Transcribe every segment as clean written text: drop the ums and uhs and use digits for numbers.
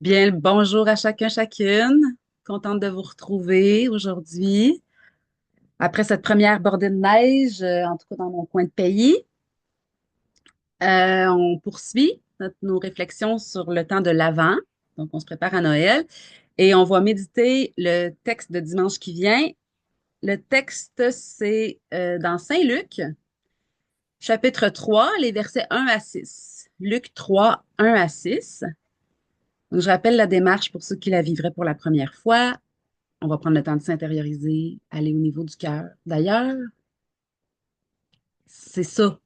Bien, le bonjour à chacun, chacune. Contente de vous retrouver aujourd'hui. Après cette première bordée de neige, en tout cas dans mon coin de pays, on poursuit nos réflexions sur le temps de l'Avent. Donc, on se prépare à Noël et on va méditer le texte de dimanche qui vient. Le texte, c'est dans Saint-Luc, chapitre 3, les versets 1 à 6. Luc 3, 1 à 6. Donc, je rappelle la démarche pour ceux qui la vivraient pour la première fois. On va prendre le temps de s'intérioriser, aller au niveau du cœur. D'ailleurs, c'est ça,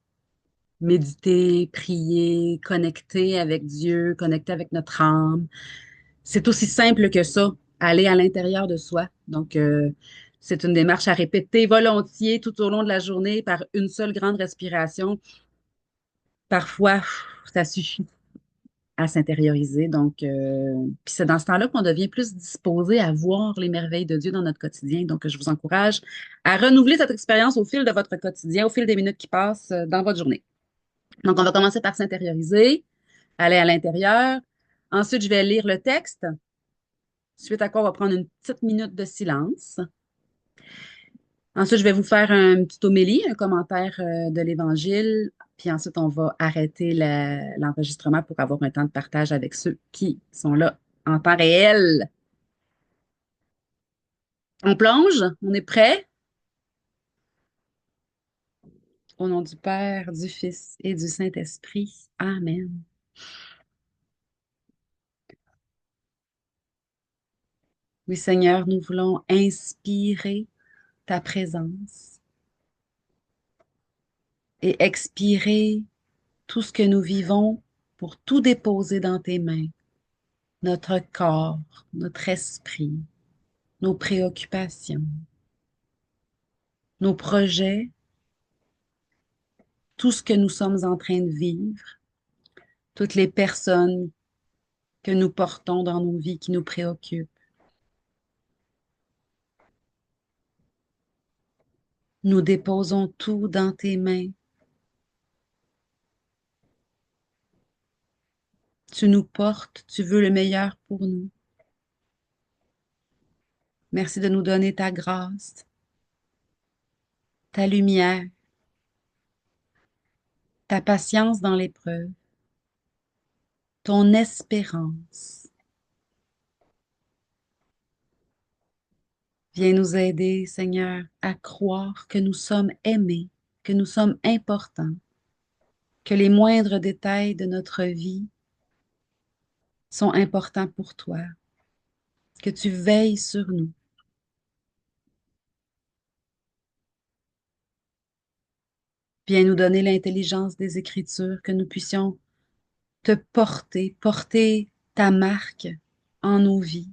méditer, prier, connecter avec Dieu, connecter avec notre âme. C'est aussi simple que ça, aller à l'intérieur de soi. Donc, c'est une démarche à répéter volontiers tout au long de la journée par une seule grande respiration. Parfois, ça suffit à s'intérioriser. Donc, puis c'est dans ce temps-là qu'on devient plus disposé à voir les merveilles de Dieu dans notre quotidien. Donc, je vous encourage à renouveler cette expérience au fil de votre quotidien, au fil des minutes qui passent dans votre journée. Donc, on va commencer par s'intérioriser, aller à l'intérieur. Ensuite, je vais lire le texte. Suite à quoi, on va prendre une petite minute de silence. Ensuite, je vais vous faire un petit homélie, un commentaire de l'Évangile. Puis ensuite, on va arrêter l'enregistrement pour avoir un temps de partage avec ceux qui sont là en temps réel. On plonge, on est prêt? Au nom du Père, du Fils et du Saint-Esprit. Amen. Oui, Seigneur, nous voulons inspirer ta présence et expirer tout ce que nous vivons pour tout déposer dans tes mains, notre corps, notre esprit, nos préoccupations, nos projets, tout ce que nous sommes en train de vivre, toutes les personnes que nous portons dans nos vies qui nous préoccupent. Nous déposons tout dans tes mains. Tu nous portes, tu veux le meilleur pour nous. Merci de nous donner ta grâce, ta lumière, ta patience dans l'épreuve, ton espérance. Viens nous aider, Seigneur, à croire que nous sommes aimés, que nous sommes importants, que les moindres détails de notre vie sont importants pour toi, que tu veilles sur nous. Viens nous donner l'intelligence des Écritures, que nous puissions te porter, porter ta marque en nos vies,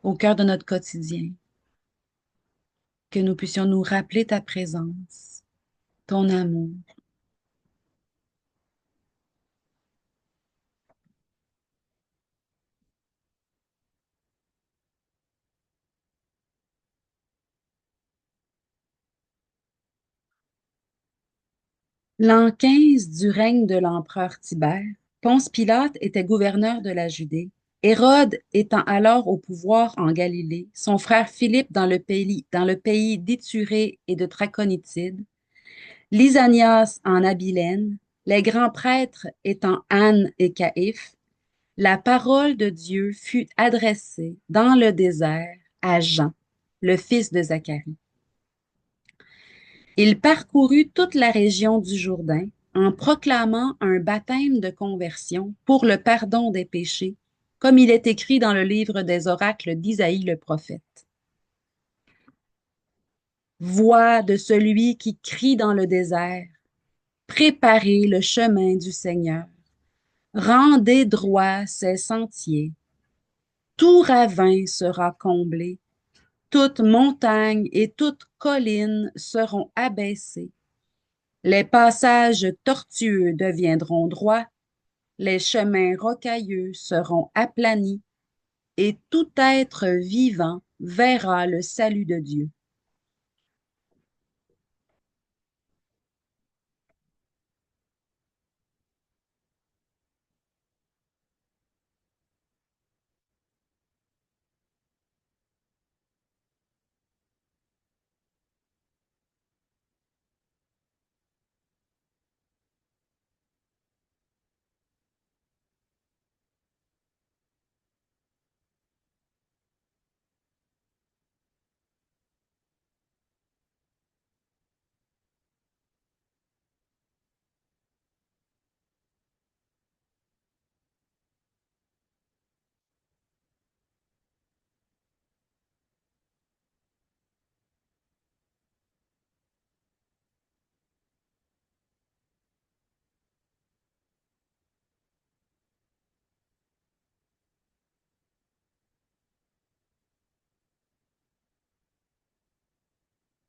au cœur de notre quotidien, que nous puissions nous rappeler ta présence, ton amour. L'an 15 du règne de l'empereur Tibère, Ponce Pilate était gouverneur de la Judée. Hérode étant alors au pouvoir en Galilée, son frère Philippe dans le pays d'Ithurée et de Traconitide, Lysanias en Abilène, les grands prêtres étant Anne et Caïphe, la parole de Dieu fut adressée dans le désert à Jean, le fils de Zacharie. Il parcourut toute la région du Jourdain en proclamant un baptême de conversion pour le pardon des péchés, comme il est écrit dans le livre des oracles d'Isaïe le prophète. Voix de celui qui crie dans le désert, préparez le chemin du Seigneur, rendez droit ses sentiers. Tout ravin sera comblé, toute montagne et toute colline seront abaissées. Les passages tortueux deviendront droits, les chemins rocailleux seront aplanis, et tout être vivant verra le salut de Dieu.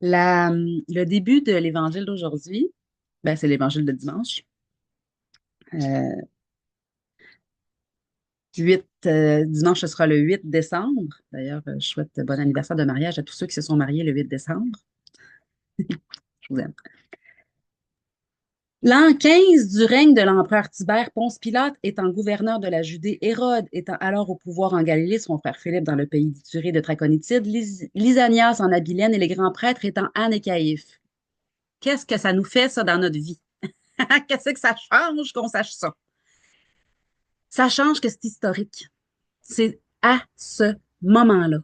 Le début de l'évangile d'aujourd'hui, ben, c'est l'évangile de dimanche. Euh, Dimanche, ce sera le 8 décembre. D'ailleurs, je souhaite bon anniversaire de mariage à tous ceux qui se sont mariés le 8 décembre. Je vous aime. L'an 15 du règne de l'empereur Tibère, Ponce Pilate étant gouverneur de la Judée, Hérode étant alors au pouvoir en Galilée, son frère Philippe dans le pays d'Iturie de Traconitide, Lysanias en Abilène et les grands prêtres étant Anne et Caïphe. Qu'est-ce que ça nous fait, ça, dans notre vie? Qu'est-ce que ça change qu'on sache ça? Ça change que c'est historique. C'est à ce moment-là.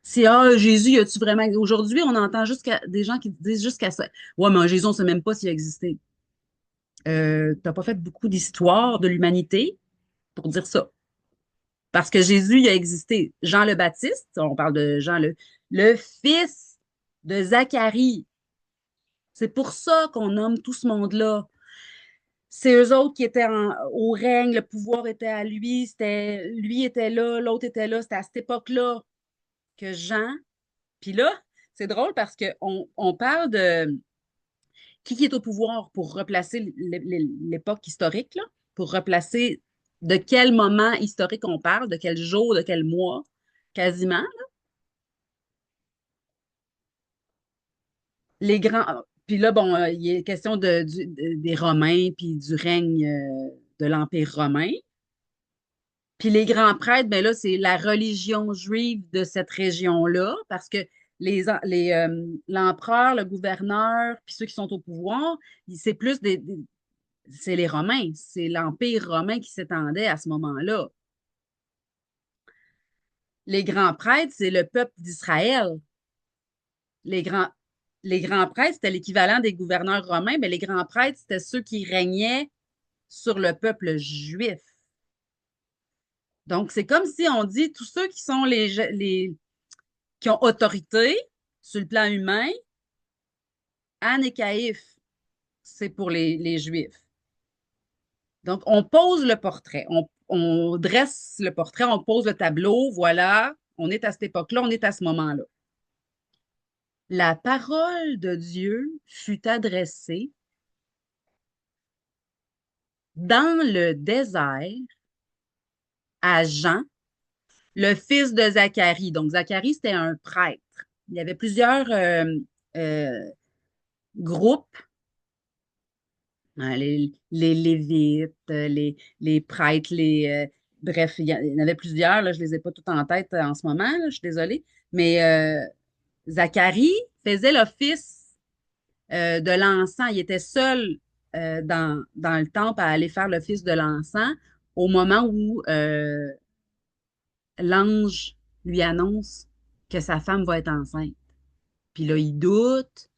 Si, ah, Jésus, y a-tu vraiment. Aujourd'hui, on entend jusqu'à des gens qui disent jusqu'à ça. Ouais, mais Jésus, on ne sait même pas s'il a existé. T'as pas fait beaucoup d'histoire de l'humanité pour dire ça. Parce que Jésus, il a existé. Jean le Baptiste, on parle de Jean le fils de Zacharie. C'est pour ça qu'on nomme tout ce monde-là. C'est eux autres qui étaient au règne, le pouvoir était à lui, lui était là, l'autre était là. C'était à cette époque-là que Jean. Puis là, c'est drôle parce qu'on parle de qui est au pouvoir pour replacer l'époque historique, là, pour replacer de quel moment historique on parle, de quel jour, de quel mois, quasiment. Les grands. Puis là, bon, il est question des Romains, puis du règne de l'Empire romain. Puis les grands prêtres, ben là, c'est la religion juive de cette région-là, parce que l'empereur, le gouverneur, puis ceux qui sont au pouvoir, c'est plus c'est les Romains, c'est l'Empire romain qui s'étendait à ce moment-là. Les grands prêtres, c'est le peuple d'Israël. Les grands, les grands prêtres, c'était l'équivalent des gouverneurs romains, mais les grands prêtres, c'était ceux qui régnaient sur le peuple juif. Donc, c'est comme si on dit tous ceux qui sont qui ont autorité sur le plan humain, Anne et Caïphe, c'est pour les Juifs. Donc, on pose le portrait, on dresse le portrait, on pose le tableau, voilà, on est à cette époque-là, on est à ce moment-là. La parole de Dieu fut adressée dans le désert à Jean, le fils de Zacharie. Donc, Zacharie, c'était un prêtre. Il y avait plusieurs euh, groupes, hein, les Lévites, les prêtres, bref, il y en avait plusieurs, là, je ne les ai pas toutes en tête en ce moment, là, je suis désolée, mais Zacharie faisait l'office de l'encens. Il était seul dans le temple à aller faire l'office de l'encens au moment où l'ange lui annonce que sa femme va être enceinte. Puis là, il doute.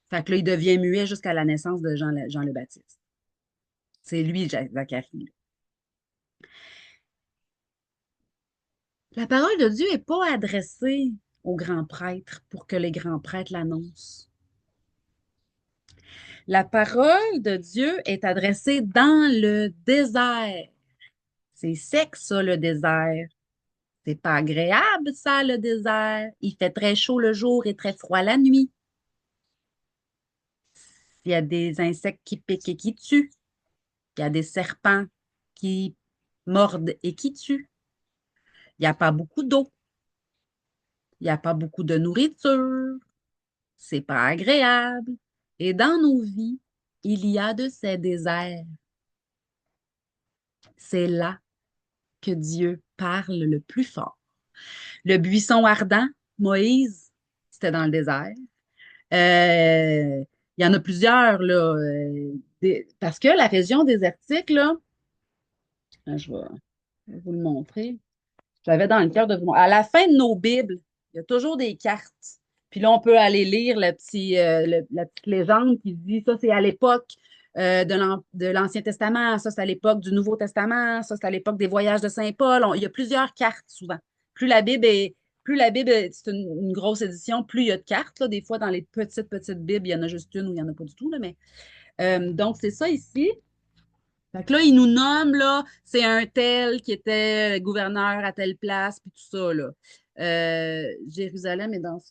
Fait que là, il devient muet jusqu'à la naissance de Jean le Baptiste. C'est lui, Zacharie. La parole de Dieu n'est pas adressée aux grands prêtres pour que les grands prêtres l'annoncent. La parole de Dieu est adressée dans le désert. C'est sec, ça, le désert. C'est pas agréable, ça, le désert. Il fait très chaud le jour et très froid la nuit. Il y a des insectes qui piquent et qui tuent. Il y a des serpents qui mordent et qui tuent. Il n'y a pas beaucoup d'eau. Il n'y a pas beaucoup de nourriture. C'est pas agréable. Et dans nos vies, il y a de ces déserts. C'est là que Dieu parle le plus fort. Le buisson ardent, Moïse, c'était dans le désert. Il y en a plusieurs, là, parce que la région désertique, là, je vais vous le montrer. J'avais dans le cœur de vous. À la fin de nos Bibles, il y a toujours des cartes. Puis là, on peut aller lire la petite légende qui dit ça, c'est à l'époque de l'Ancien Testament, ça, c'est à l'époque du Nouveau Testament, ça, c'est à l'époque des voyages de Saint-Paul. Il y a plusieurs cartes souvent. Plus la Bible est, c'est une grosse édition, plus il y a de cartes. Là. Des fois, dans les petites Bibles, il y en a juste une ou il n'y en a pas du tout. Là, mais, donc, c'est ça ici. Fait que là, il nous nomme, là, c'est un tel qui était gouverneur à telle place, puis tout ça, là. Jérusalem est dans...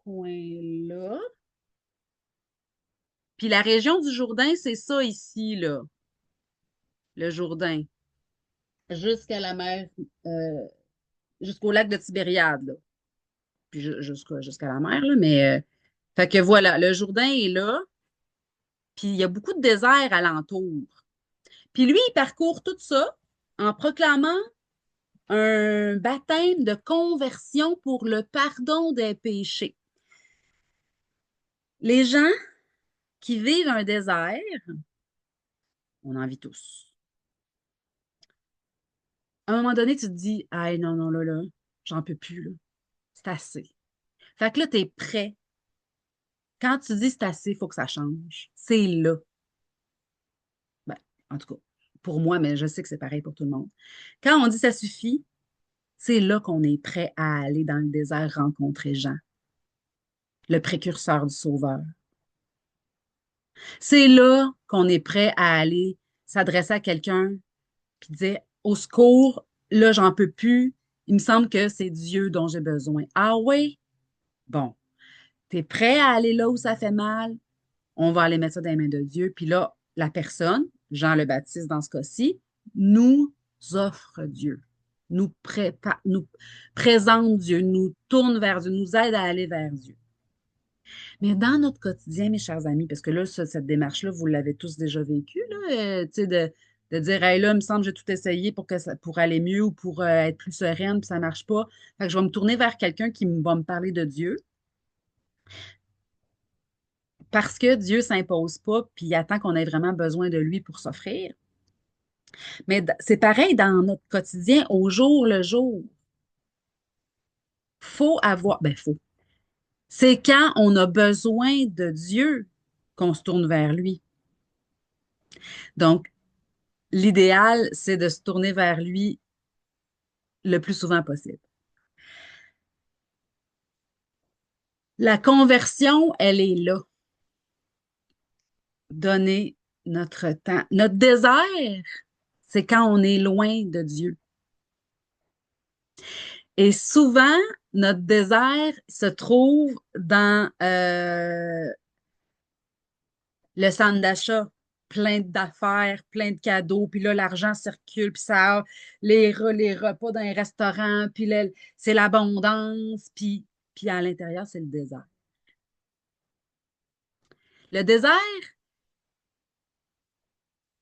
coin-là. Puis la région du Jourdain, c'est ça ici, là, le Jourdain, jusqu'à la mer, euh, jusqu'au lac de Tibériade, là. Puis jusqu'à la mer, là, mais fait que voilà, le Jourdain est là, puis il y a beaucoup de désert alentour. Puis lui, il parcourt tout ça en proclamant un baptême de conversion pour le pardon des péchés. Les gens qui vivent un désert, on en vit tous. À un moment donné, tu te dis, ah non, non, là, j'en peux plus, là. C'est assez. Fait que là, tu es prêt. Quand tu dis c'est assez, il faut que ça change. C'est là. Ben, en tout cas, pour moi, mais je sais que c'est pareil pour tout le monde. Quand on dit ça suffit, c'est là qu'on est prêt à aller dans le désert rencontrer Jean, le précurseur du Sauveur. C'est là qu'on est prêt à aller s'adresser à quelqu'un puis dire au secours, là, j'en peux plus. Il me semble que c'est Dieu dont j'ai besoin. Ah oui? Bon. Tu es prêt à aller là où ça fait mal? On va aller mettre ça dans les mains de Dieu. Puis là, la personne, Jean le Baptiste dans ce cas-ci, nous offre Dieu, nous présente Dieu, nous tourne vers Dieu, nous aide à aller vers Dieu. Mais dans notre quotidien, mes chers amis, parce que là, cette démarche-là, vous l'avez tous déjà vécue, là, tu sais, de dire, hey, là, il me semble que j'ai tout essayé pour aller mieux ou pour être plus sereine, puis ça ne marche pas. Fait que je vais me tourner vers quelqu'un qui va me parler de Dieu parce que Dieu ne s'impose pas, puis il attend qu'on ait vraiment besoin de lui pour s'offrir. Mais c'est pareil dans notre quotidien, au jour le jour. Faut avoir, ben faut. C'est quand on a besoin de Dieu qu'on se tourne vers lui. Donc, l'idéal, c'est de se tourner vers lui le plus souvent possible. La conversion, elle est là. Donner notre temps. Notre désert, c'est quand on est loin de Dieu. Et souvent, notre désert se trouve dans le centre d'achat, plein d'affaires, plein de cadeaux, puis là, l'argent circule, puis ça, les repas dans les restaurants, puis là, c'est l'abondance, puis à l'intérieur, c'est le désert. Le désert,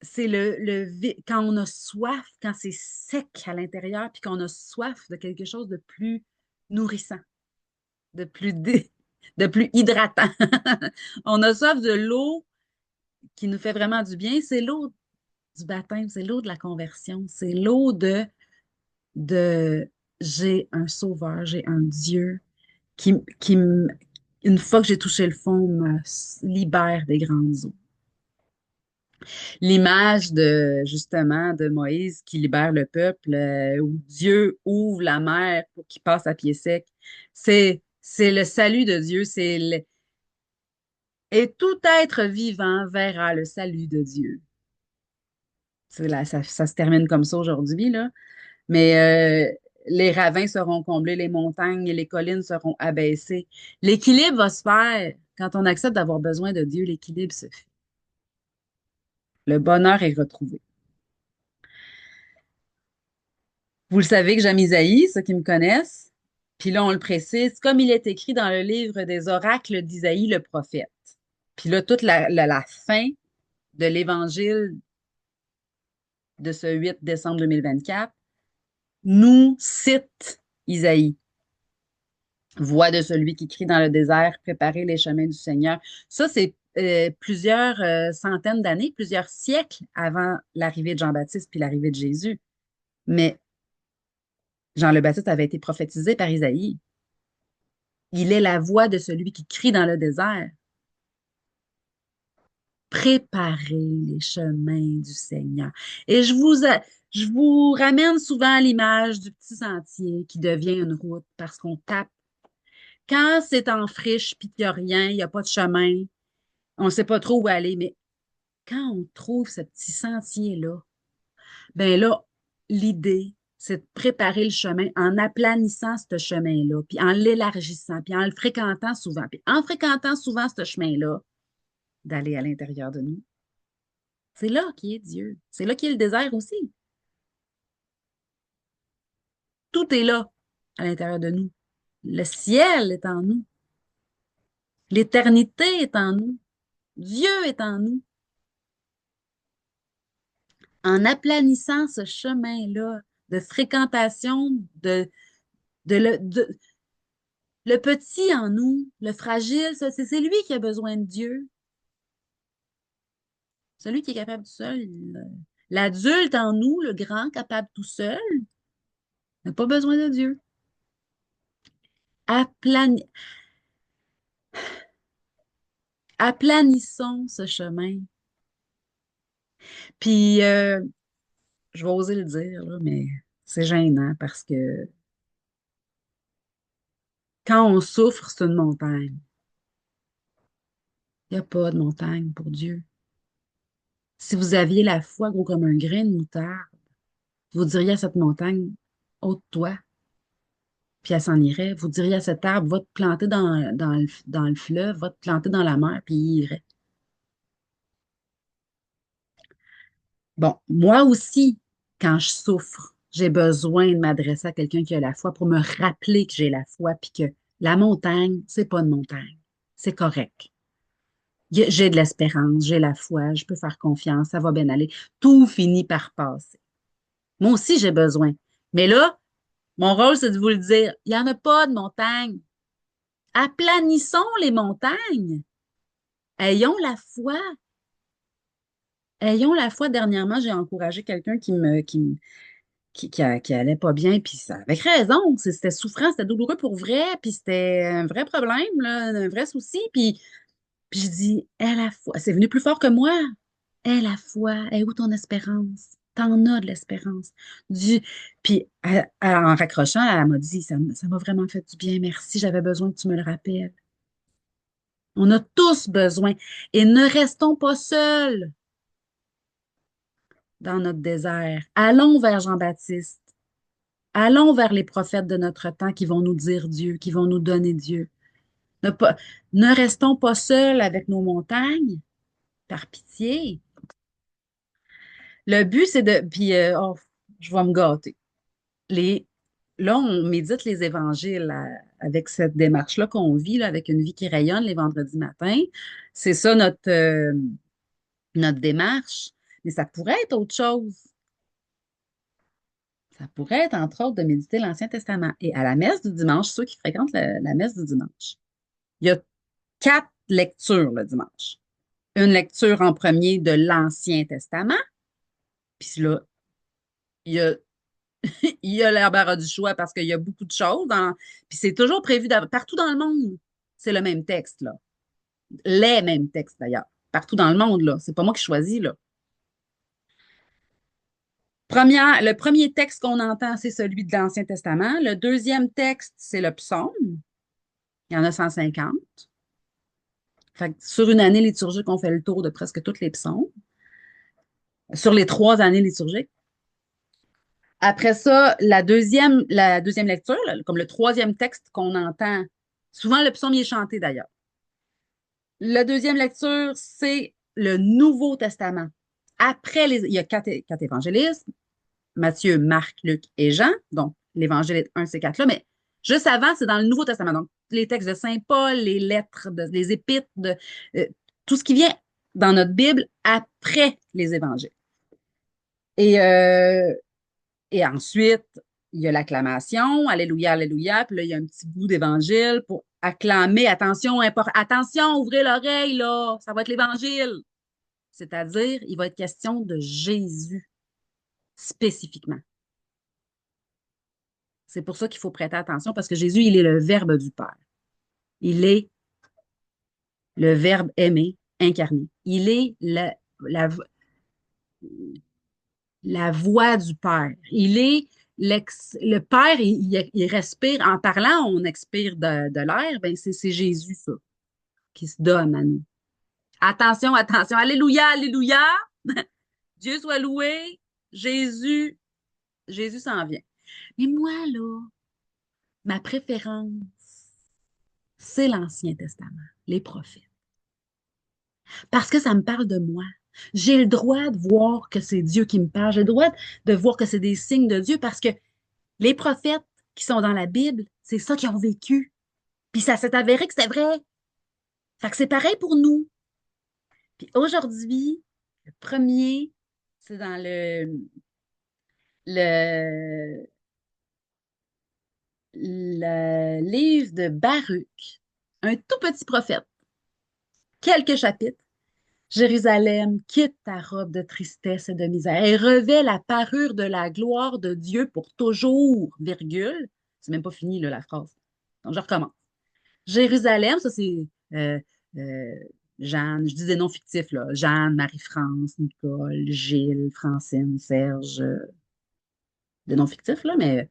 c'est quand on a soif, quand c'est sec à l'intérieur, puis qu'on a soif de quelque chose de plus nourrissant, de plus, de plus hydratant. On a soif de l'eau qui nous fait vraiment du bien. C'est l'eau du baptême, c'est l'eau de la conversion, c'est l'eau de j'ai un sauveur, j'ai un Dieu qui, qui, une fois que j'ai touché le fond, me libère des grandes eaux. L'image de, justement, de Moïse qui libère le peuple, où Dieu ouvre la mer pour qu'il passe à pied sec, c'est le salut de Dieu, et tout être vivant verra le salut de Dieu. Ça se termine comme ça aujourd'hui, là. Mais les ravins seront comblés, les montagnes et les collines seront abaissées. L'équilibre va se faire. Quand on accepte d'avoir besoin de Dieu, l'équilibre se fait. Le bonheur est retrouvé. Vous le savez que j'aime Isaïe, ceux qui me connaissent. Puis là, on le précise, comme il est écrit dans le livre des oracles d'Isaïe, le prophète. Puis là, toute la fin de l'évangile de ce 8 décembre 2024 nous cite Isaïe. Voix de celui qui crie dans le désert, préparez les chemins du Seigneur. Ça, c'est plusieurs centaines d'années, plusieurs siècles avant l'arrivée de Jean-Baptiste puis l'arrivée de Jésus. Mais Jean le Baptiste avait été prophétisé par Isaïe. Il est la voix de celui qui crie dans le désert. Préparez les chemins du Seigneur. Et je vous ramène souvent à l'image du petit sentier qui devient une route parce qu'on tape. Quand c'est en friche puis qu'il n'y a rien, il n'y a pas de chemin, on ne sait pas trop où aller, mais quand on trouve ce petit sentier-là, ben là, l'idée, c'est de préparer le chemin en aplanissant ce chemin-là, puis en l'élargissant, puis en le fréquentant souvent, puis en fréquentant souvent ce chemin-là, d'aller à l'intérieur de nous. C'est là qui est Dieu. C'est là qui est le désert aussi. Tout est là, à l'intérieur de nous. Le ciel est en nous. L'éternité est en nous. Dieu est en nous. En aplanissant ce chemin-là de fréquentation de le petit en nous, le fragile, c'est lui qui a besoin de Dieu. Celui qui est capable tout seul. L'adulte en nous, le grand capable tout seul, n'a pas besoin de Dieu. Aplani- Aplanissons ce chemin. Puis, je vais oser le dire, là, mais c'est gênant parce que quand on souffre, c'est une montagne. Il n'y a pas de montagne pour Dieu. Si vous aviez la foi gros comme un grain de moutarde, vous diriez à cette montagne, ôte-toi, puis elle s'en irait. Vous diriez à cet arbre, va te planter dans le fleuve, va te planter dans la mer, puis il irait. Bon, moi aussi, quand je souffre, j'ai besoin de m'adresser à quelqu'un qui a la foi pour me rappeler que j'ai la foi, puis que la montagne, c'est pas une montagne. C'est correct. J'ai de l'espérance, j'ai la foi, je peux faire confiance, ça va bien aller. Tout finit par passer. Moi aussi, j'ai besoin. Mais là, mon rôle, c'est de vous le dire, il n'y en a pas de montagne. Aplanissons les montagnes. Ayons la foi. Ayons la foi. Dernièrement, j'ai encouragé quelqu'un qui allait pas bien, puis ça, avec raison. C'était souffrant, c'était douloureux pour vrai, puis c'était un vrai problème, là, un vrai souci. Puis je dis, aie la foi. C'est venu plus fort que moi. Aie la foi. Aie où ton espérance? T'en as de l'espérance. Du... Puis en raccrochant, elle m'a dit, ça m'a vraiment fait du bien, merci, j'avais besoin que tu me le rappelles. On a tous besoin. Et ne restons pas seuls dans notre désert. Allons vers Jean-Baptiste. Allons vers les prophètes de notre temps qui vont nous dire Dieu, qui vont nous donner Dieu. Ne, pas- ne restons pas seuls avec nos montagnes, par pitié. Le but, c'est de... Puis, oh, je vais me gâter. Les, là, on médite les évangiles avec cette démarche-là qu'on vit, là, avec une vie qui rayonne les vendredis matins. C'est ça notre démarche. Mais ça pourrait être autre chose. Ça pourrait être, entre autres, de méditer l'Ancien Testament. Et à la messe du dimanche, ceux qui fréquentent la messe du dimanche, il y a 4 lectures le dimanche. Une lecture en premier de l'Ancien Testament, puis là, il y a, il y a l'embarras du choix parce qu'il y a beaucoup de choses. Puis c'est toujours prévu partout dans le monde. C'est le même texte, là. Les mêmes textes, d'ailleurs. Partout dans le monde, là. C'est pas moi qui choisis, là. Le premier texte qu'on entend, c'est celui de l'Ancien Testament. Le deuxième texte, c'est le psaume. Il y en a 150. Fait que sur une année liturgique, on fait le tour de presque toutes les psaumes. Sur les 3 années liturgiques. Après ça, la deuxième lecture, là, comme le troisième texte qu'on entend, souvent le psaume est chanté d'ailleurs. La deuxième lecture, c'est le Nouveau Testament. Il y a quatre évangélistes, Matthieu, Marc, Luc et Jean. Donc, l'évangile est un de ces quatre-là. Mais juste avant, c'est dans le Nouveau Testament. Donc, les textes de Saint Paul, les lettres, les épîtres, euh, tout ce qui vient dans notre Bible après les évangiles. Et, euh, et ensuite, il y a l'acclamation, Alléluia, Alléluia. Puis là, il y a un petit bout d'évangile pour acclamer. Attention, attention, ouvrez l'oreille, là. Ça va être l'évangile. C'est-à-dire, il va être question de Jésus spécifiquement. C'est pour ça qu'il faut prêter attention parce que Jésus, il est le Verbe du Père. Il est le Verbe aimé, incarné. Il est la voix du Père. Il est le Père, il respire. En parlant, on expire de l'air. Ben c'est Jésus, ça, qui se donne à nous. Attention, attention. Alléluia, Alléluia. Dieu soit loué. Jésus, Jésus s'en vient. Mais moi, là, ma préférence, c'est l'Ancien Testament, les prophètes. Parce que ça me parle de moi. J'ai le droit de voir que c'est Dieu qui me parle. J'ai le droit de voir que c'est des signes de Dieu parce que les prophètes qui sont dans la Bible, c'est ça qu'ils ont vécu. Puis ça s'est avéré que c'était vrai. Fait que c'est pareil pour nous. Puis aujourd'hui, le premier, c'est dans le, le livre de Baruch, un tout petit prophète, quelques chapitres. Jérusalem, quitte ta robe de tristesse et de misère et revêt la parure de la gloire de Dieu pour toujours, virgule. C'est même pas fini, là, la phrase. Donc, je recommence. Jérusalem, ça c'est euh, euh, Jeanne, je dis des noms fictifs, là. Jeanne, Marie-France, Nicole, Gilles, Francine, Serge, des noms fictifs, là, mais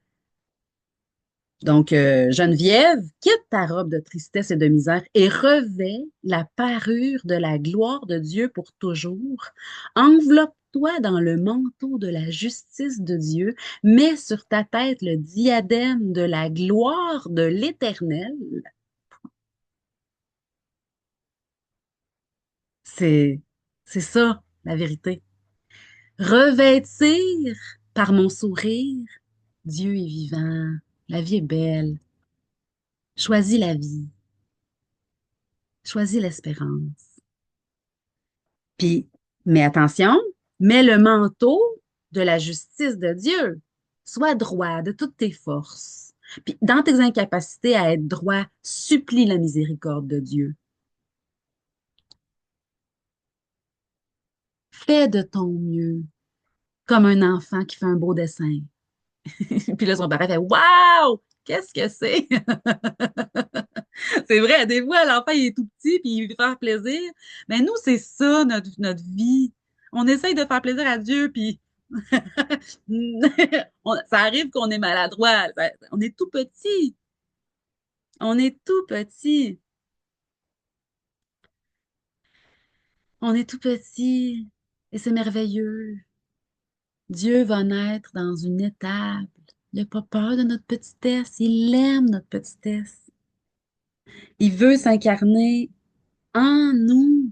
donc, Geneviève, quitte ta robe de tristesse et de misère et revêt la parure de la gloire de Dieu pour toujours. Enveloppe-toi dans le manteau de la justice de Dieu, mets sur ta tête le diadème de la gloire de l'Éternel. C'est, c'est ça, la vérité. Revêtir par mon sourire, Dieu est vivant, la vie est belle. Choisis la vie, choisis l'espérance. Puis, mais attention, mets le manteau de la justice de Dieu. Sois droit de toutes tes forces. Puis, dans tes incapacités à être droit, supplie la miséricorde de Dieu. Fais de ton mieux, comme un enfant qui fait un beau dessin. Puis là, son parent fait Waouh! Qu'est-ce que c'est? C'est vrai, des fois, l'enfant, il est tout petit, puis il veut faire plaisir. Mais nous, c'est ça, notre vie. On essaye de faire plaisir à Dieu, puis ça arrive qu'on est maladroit. On est tout petit. On est tout petit. On est tout petit. Et c'est merveilleux. Dieu va naître dans une étable. Il n'a pas peur de notre petitesse. Il aime notre petitesse. Il veut s'incarner en nous.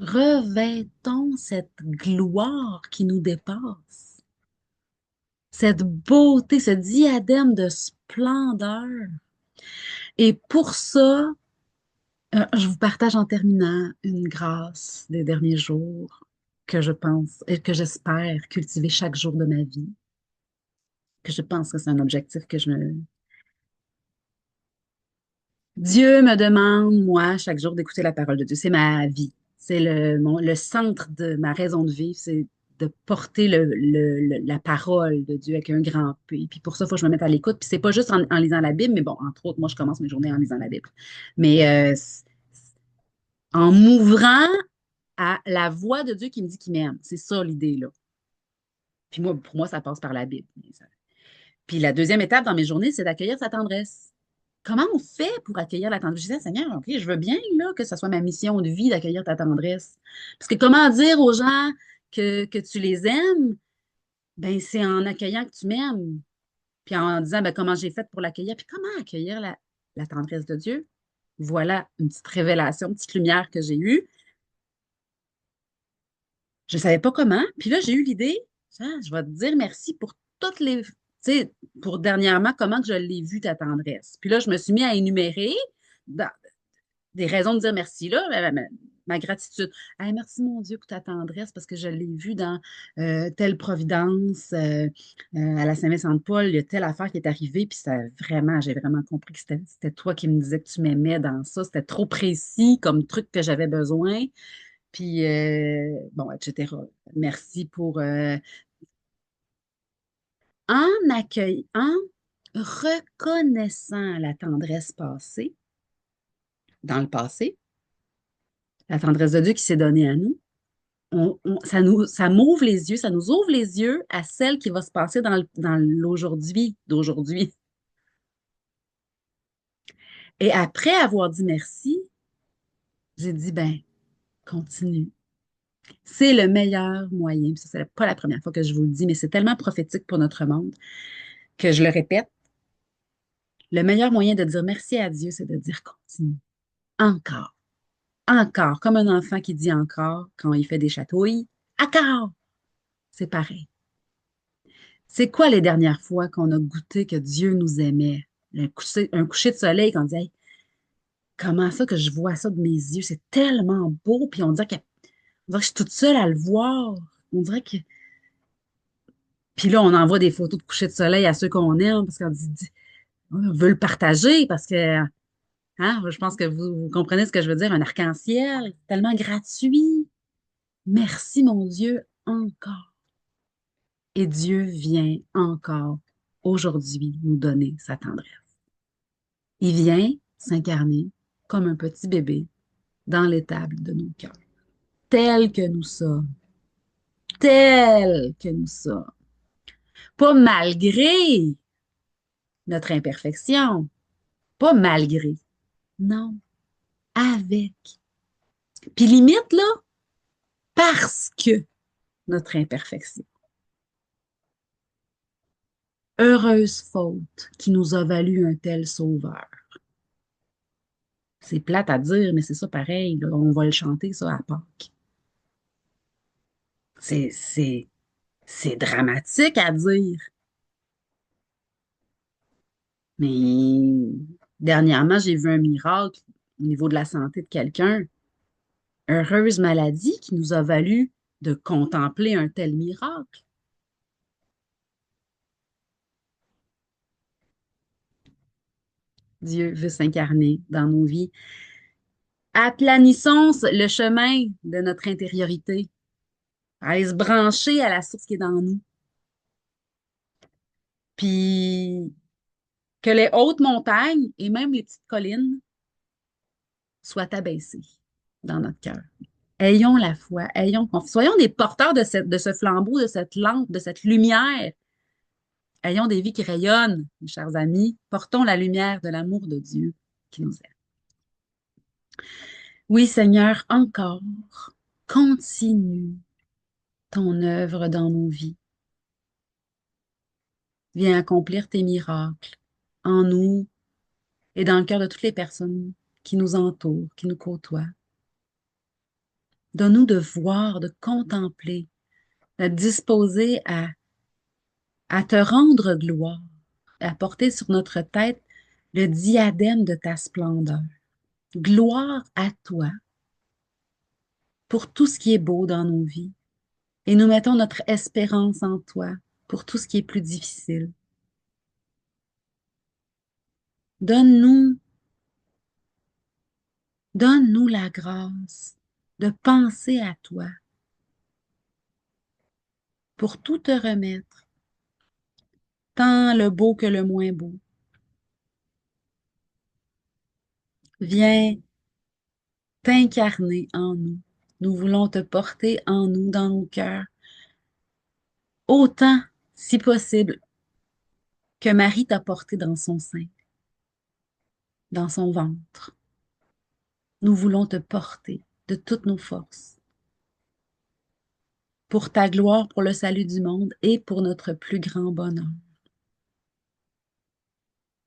Revêtons cette gloire qui nous dépasse, cette beauté, ce diadème de splendeur. Et pour ça, je vous partage en terminant une grâce des derniers jours que je pense et que j'espère cultiver chaque jour de ma vie, que je pense que c'est un objectif que je me... Dieu me demande, moi, chaque jour d'écouter la parole de Dieu. C'est ma vie. C'est le centre de ma raison de vivre, c'est de porter la parole de Dieu avec un grand P. Puis pour ça, il faut que je me mette à l'écoute. Puis c'est pas juste en lisant la Bible, mais bon, entre autres, moi, je commence mes journées en lisant la Bible. Mais en m'ouvrant à la voix de Dieu qui me dit qu'il m'aime. C'est ça l'idée, là. Puis moi, pour moi, ça passe par la Bible. Puis la deuxième étape dans mes journées, c'est d'accueillir sa tendresse. Comment on fait pour accueillir la tendresse? Je disais, Seigneur, OK, je veux bien là, que ce soit ma mission de vie d'accueillir ta tendresse. Parce que comment dire aux gens que tu les aimes? Ben, c'est en accueillant que tu m'aimes. Puis en disant, ben, comment j'ai fait pour l'accueillir? Puis comment accueillir la tendresse de Dieu? Voilà une petite révélation, une petite lumière que j'ai eue. Je ne savais pas comment. Puis là, j'ai eu l'idée, ah, je vais te dire merci pour toutes les, tu sais, pour dernièrement, comment que je l'ai vu ta tendresse. Puis là, je me suis mis à énumérer des raisons de dire merci, là, ma gratitude. Hey, merci mon Dieu pour ta tendresse parce que je l'ai vu dans telle providence à la Saint-Vincent-de-Paul, il y a telle affaire qui est arrivée, puis ça vraiment, j'ai vraiment compris que c'était toi qui me disais que tu m'aimais dans ça. C'était trop précis comme truc que j'avais besoin. Puis, bon, etc. Merci pour en reconnaissant la tendresse passée, dans le passé, la tendresse de Dieu qui s'est donnée à nous. Ça m'ouvre les yeux, ça nous ouvre les yeux à celle qui va se passer dans l'aujourd'hui d'aujourd'hui. Et après avoir dit merci, j'ai dit, ben, continue. C'est le meilleur moyen. Puis ça, c'est pas la première fois que je vous le dis, mais c'est tellement prophétique pour notre monde que je le répète. Le meilleur moyen de dire merci à Dieu, c'est de dire continue. Encore, encore, comme un enfant qui dit encore quand il fait des chatouilles. Encore! C'est pareil. C'est quoi les dernières fois qu'on a goûté que Dieu nous aimait? Un coucher de soleil, qu'on dit, hey, comment ça que je vois ça de mes yeux? C'est tellement beau. Puis on dirait que je suis toute seule à le voir. On dirait que. Puis là, on envoie des photos de coucher de soleil à ceux qu'on aime parce qu'on on veut le partager parce que, hein, je pense que vous comprenez ce que je veux dire. Un arc-en-ciel, tellement gratuit. Merci, mon Dieu, encore. Et Dieu vient encore aujourd'hui nous donner sa tendresse. Il vient s'incarner comme un petit bébé dans l'étable de nos cœurs, tel que nous sommes, tel que nous sommes. Pas malgré notre imperfection, pas malgré, non, avec. Puis limite, là, parce que notre imperfection. Heureuse faute qui nous a valu un tel sauveur. C'est plate à dire, mais c'est ça pareil, là. On va le chanter, ça, à Pâques. C'est, c'est, c'est dramatique à dire, mais dernièrement, j'ai vu un miracle au niveau de la santé de quelqu'un. Heureuse maladie qui nous a valu de contempler un tel miracle. Dieu veut s'incarner dans nos vies. Aplanissons le chemin de notre intériorité. Aller se brancher à la source qui est dans nous. Puis que les hautes montagnes et même les petites collines soient abaissées dans notre cœur. Ayons la foi, ayons confiance. Soyons des porteurs de ce flambeau, de cette lampe, de cette lumière. Ayons des vies qui rayonnent, mes chers amis. Portons la lumière de l'amour de Dieu qui nous aime. Oui, Seigneur, encore, continue ton œuvre dans nos vies. Viens accomplir tes miracles en nous et dans le cœur de toutes les personnes qui nous entourent, qui nous côtoient. Donne-nous de voir, de contempler, de disposer à te rendre gloire, à porter sur notre tête le diadème de ta splendeur. Gloire à toi pour tout ce qui est beau dans nos vies. Et nous mettons notre espérance en toi pour tout ce qui est plus difficile. Donne-nous, donne-nous la grâce de penser à toi pour tout te remettre, tant le beau que le moins beau. Viens t'incarner en nous. Nous voulons te porter en nous, dans nos cœurs, autant, si possible, que Marie t'a porté dans son sein, dans son ventre. Nous voulons te porter de toutes nos forces pour ta gloire, pour le salut du monde et pour notre plus grand bonheur.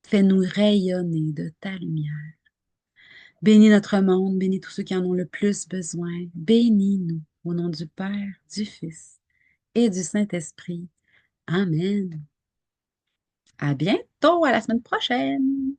Fais-nous rayonner de ta lumière. Bénis notre monde, bénis tous ceux qui en ont le plus besoin. Bénis-nous au nom du Père, du Fils et du Saint-Esprit. Amen. À bientôt, à la semaine prochaine.